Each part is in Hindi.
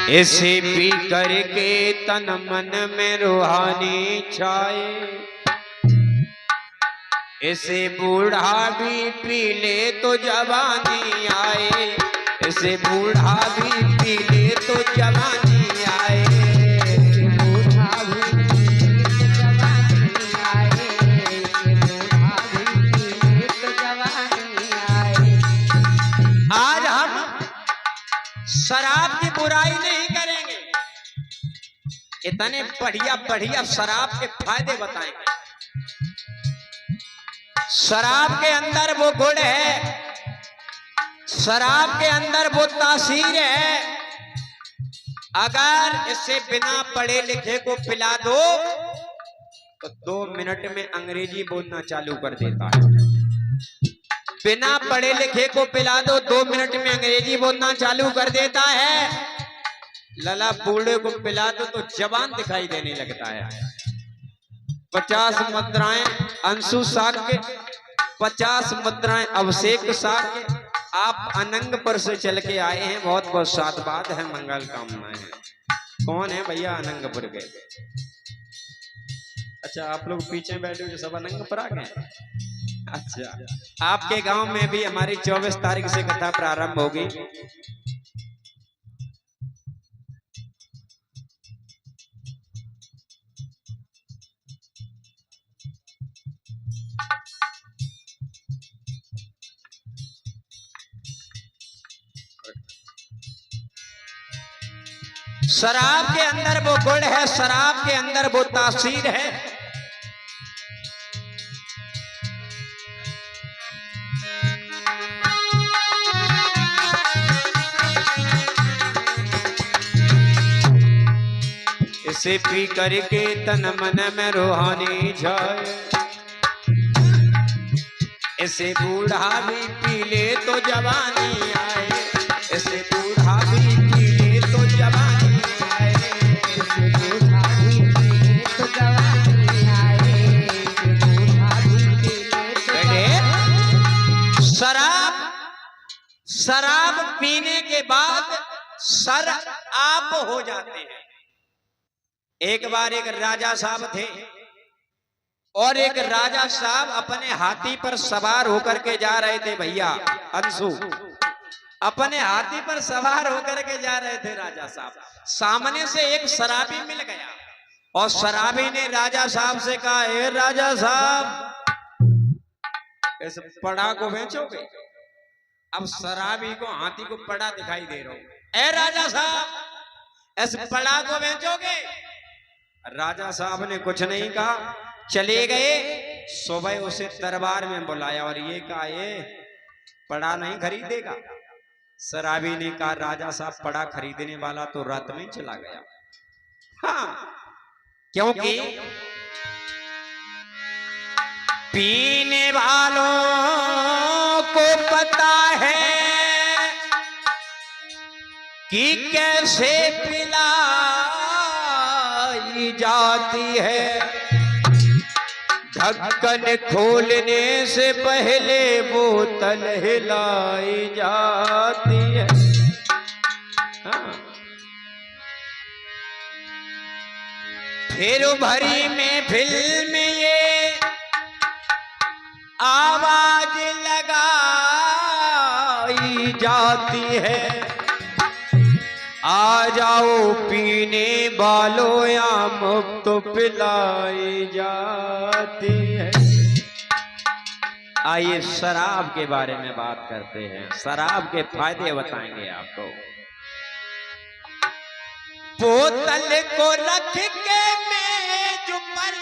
इसे पी करके तन मन में रूहानी छाए, इसे बूढ़ा भी पी ले तो जवानी आए, इसे बूढ़ा भी पी ले तो जवानी आए, बूढ़ा भी पी ले तो जवानी आए, बूढ़ा भी पी ले तो जवानी आए। आज हम शराब की बुराई नहीं करेंगे, इतने बढ़िया बढ़िया शराब के फायदे बताएंगे। शराब के अंदर वो गुण है, शराब के अंदर वो तासीर है। अगर इसे बिना पढ़े लिखे को पिला दो तो 2 मिनट में अंग्रेजी बोलना चालू कर देता है। बिना पढ़े लिखे को पिला दो 2 मिनट में अंग्रेजी बोलना चालू कर देता है। लला बूढ़े को पिला दो तो जवान दिखाई देने लगता है। 50 मुद्राएं अंशु साग के, 50 मुद्राएं अभिषेक साग के। आप अनंगपुर से चल के आए हैं, बहुत बहुत साधुवाद है, मंगल कामनाएं हैं। कौन है भैया अनंगपुर के? अच्छा, आप लोग पीछे बैठे हो जो सब अनंगपुर आ गए। अच्छा, आपके गांव में भी हमारी 24 तारीख से कथा प्रारंभ होगी। शराब के अंदर वो गुण है, शराब के अंदर वो तासीर है। इसे पी करके तन मन में रूहानी छाए, इसे बूढ़ा भी पी ले तो जवानी आए, इसे बूढ़ा भी पी ले तो जवानी आए, इसे बूढ़ा भी पी ले तो जवानी आए, इसे बूढ़ा भी पी ले तो जवानी। शराब पीने के बाद सर आप हो जाते हैं। एक बार एक राजा साहब थे और एक राजा साहब अपने हाथी पर सवार होकर के जा रहे थे। भैया अंशु, अपने हाथी पर सवार होकर के जा रहे थे राजा साहब। सामने से एक शराबी मिल गया और शराबी ने राजा साहब से कहा, ए राजा साहब, इस पड़ा को बेचोगे? अब शराबी को हाथी को पड़ा दिखाई दे रहा हूं। ए राजा साहब, इस पड़ा को बेचोगे? राजा साहब ने कुछ नहीं कहा, चले गए। सुबह उसे दरबार में बुलाया और ये कहा, ये पड़ा नहीं खरीदेगा? शराबी ने कहा, राजा साहब, पड़ा खरीदने वाला तो रात में चला गया। हाँ, क्योंकि पीने वालों को पता है कि कैसे पिलाई जाती है। ढक्कन खोलने से पहले बोतल हिलाई जाती है। हाँ। फिर भरी में फिल्म ये आवाज लगाई जाती है, आ जाओ पीने वालों, या मुफ्त पिलाई जाती है। आइए शराब के बारे में बात करते हैं, शराब के फायदे बताएंगे आपको। बोतल को रख के मेज पर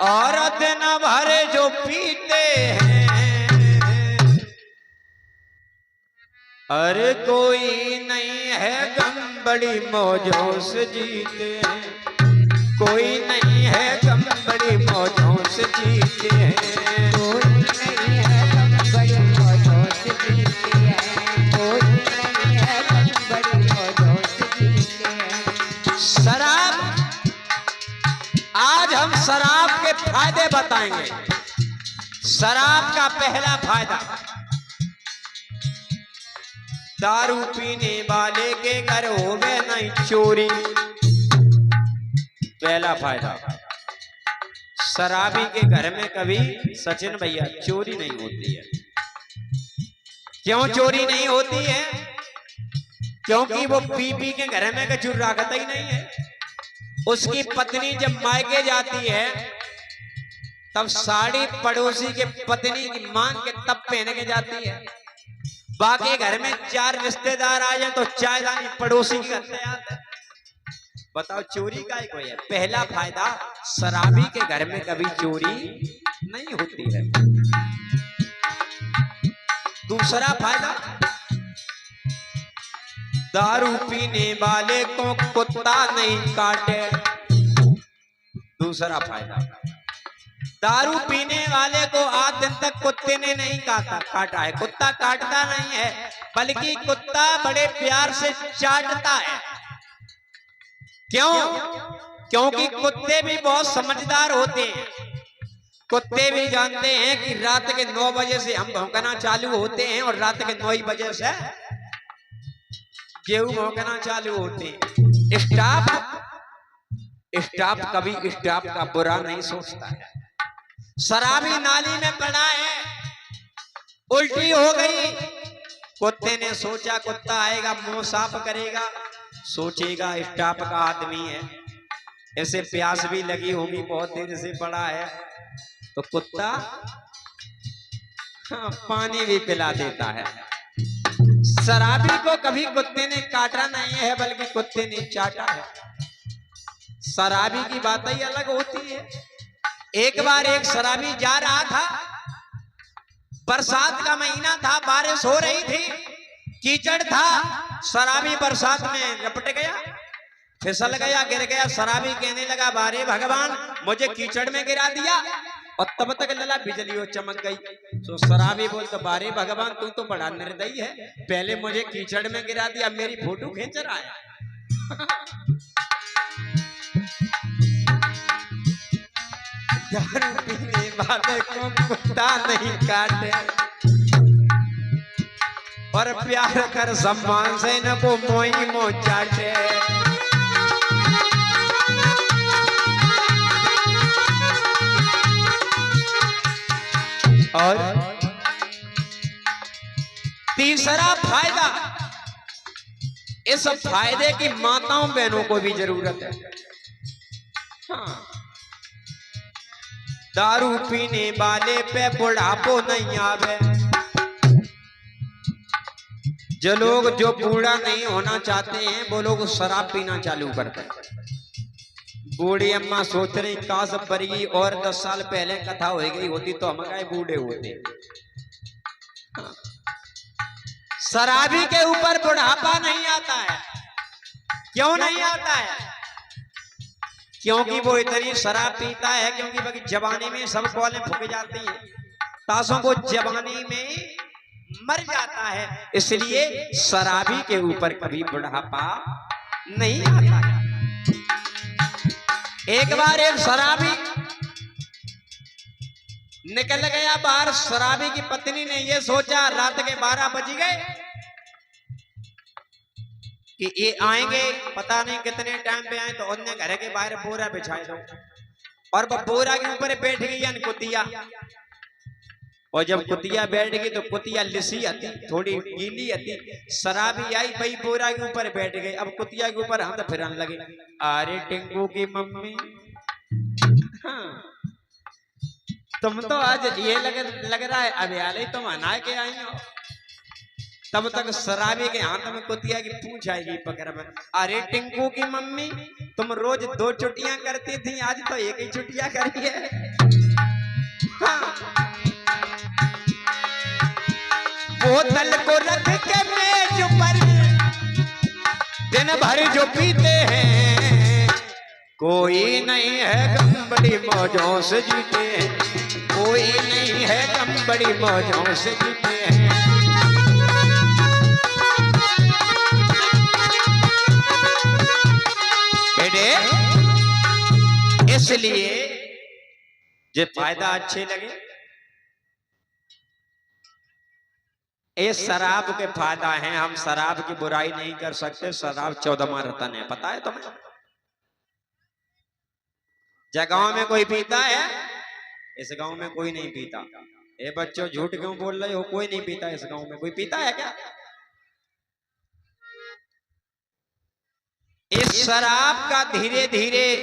औरत न भरे जो पीते हैं, अरे कोई नहीं है गम बड़ी मौजों से जीते हैं, कोई नहीं है गम बड़ी मौजों से जीते हैं, कोई नहीं है गम बड़ी मौजों से जीते हैं, कोई नहीं है गम बड़ी मौजों से जीते हैं। शराब, आज हम शराब के फायदे बताएंगे। शराब का पहला फायदा, दारू पीने वाले के घर होवे नहीं चोरी। पहला फायदा, शराबी के घर में कभी सचिन भैया चोरी नहीं होती है। क्यों चोरी नहीं होती है? क्योंकि वो पी के घर में कचूर रखता ही नहीं है। उसकी पत्नी जब मायके जाती है तब साड़ी पड़ोसी के पत्नी की मांग के तब पहन के जाती है। बाकी घर में 4 रिश्तेदार आ जाए तो चाय दानी पड़ोसी की घर से आता है। बताओ चोरी का ही कोई है? पहला फायदा, शराबी के घर में कभी चोरी नहीं होती है। दूसरा फायदा, दारू पीने वाले को कुत्ता नहीं काटे। दूसरा फायदा, दारू पीने वाले को आज दिन तक कुत्ते ने नहीं काटा है। कुत्ता काटता नहीं है, बल्कि कुत्ता बड़े प्यार से चाटता है। क्यों? क्योंकि कुत्ते भी बहुत समझदार होते हैं। कुत्ते भी जानते हैं कि रात के 9 बजे से हम भौंकना चालू होते हैं और रात के 9 बजे से गेहूं भौंकना चालू होते हैं। स्टाफ कभी स्टाफ का बुरा नहीं सोचता है। शराबी नाली में पड़ा है, उल्टी हो गई, कुत्ते ने सोचा कुत्ता आएगा मुंह साफ करेगा, सोचेगा स्टाफ का आदमी है, ऐसे प्यास भी लगी होगी, बहुत देर से पड़ा है, तो कुत्ता पानी भी पिला देता है। शराबी को कभी कुत्ते ने काटा नहीं है, बल्कि कुत्ते ने चाटा है। शराबी की बात ही अलग होती है। एक बार एक शराबी जा रहा था, बरसात का महीना था, बारिश हो रही थी, कीचड़ था। शराबी बरसात में लपट गया, फिसल गया, गिर गया। शराबी कहने लगा, बारे भगवान मुझे कीचड़ में गिरा दिया। और तब तक लला बिजली हो चमक गई। तो शराबी बोलता, बारे भगवान तू तो बड़ा निर्दयी है, पहले मुझे कीचड़ में गिरा दिया, मेरी फोटो खींच रहा है। दारू पीने वाले को कुत्ता नहीं काटे, और प्यार कर सम्मान से न को मोई मो चाटे। और तीसरा फायदा, इस फायदे की माताओं बहनों को भी जरूरत है। हाँ, दारू पीने वाले पे बुढ़ापो नहीं आवे। जो लोग जो बूढ़ा नहीं होना चाहते हैं वो लोग शराब पीना चालू करते हैं। बूढ़ी अम्मा सोच रही काश बरगी और 10 साल पहले कथा हो गई होती तो हम क्या बूढ़े होते। शराबी के ऊपर बुढ़ापा नहीं आता है। क्यों नहीं आता है? क्योंकि वो इतनी शराब पीता है, क्योंकि बाकी जवानी में सब कौलें फूक जाती हैं, ताशों को जवानी में मर जाता है, इसलिए शराबी के ऊपर कभी बुढ़ापा नहीं आता है। एक बार एक शराबी निकल गया बाहर। शराबी की पत्नी ने ये सोचा, रात के 12 बज गए कि ये आएंगे, पता नहीं कितने टाइम पे आए, तो उन्होंने घर के बाहर बोरा बिछाए दो, और वो बोरा के ऊपर बैठ गई कुतिया। और जब कुतिया बैठ गई तो कुतिया लिसी आती, थोड़ी गीली आती। शराबी आई भाई बोरा के ऊपर बैठ गई। अब कुतिया के ऊपर हाथ फिरन लगे, अरे टिंकू की मम्मी, हाँ, तुम तो आज ये लग रहा है अभी हाल ही तुम अना के आई हो। तब तक शराबी के हाथ में कुतिया की पूंछ आएगी पकड़ में, अरे टिंकू की मम्मी, तुम रोज 2 छुट्टियां करती थी, आज तो एक ही छुट्टियां करी है। हाँ। बोतल को रख के मेज पर दिन भर जो पीते हैं, कोई नहीं है गम बड़ी मौजों से जीते हैं, कोई नहीं है गम बड़ी मौजों से जीते हैं। इसलिए जो फायदा अच्छे लगे ये शराब के फायदा हैं, हम शराब की बुराई नहीं कर सकते। शराब 14वां रतन है, पता है तुम्हें? जगहों में कोई पीता है, इस गांव में कोई नहीं पीता। ये बच्चों झूठ क्यों बोल रहे हो? कोई नहीं पीता इस गांव में। कोई पीता है क्या? इस शराब का धीरे धीरे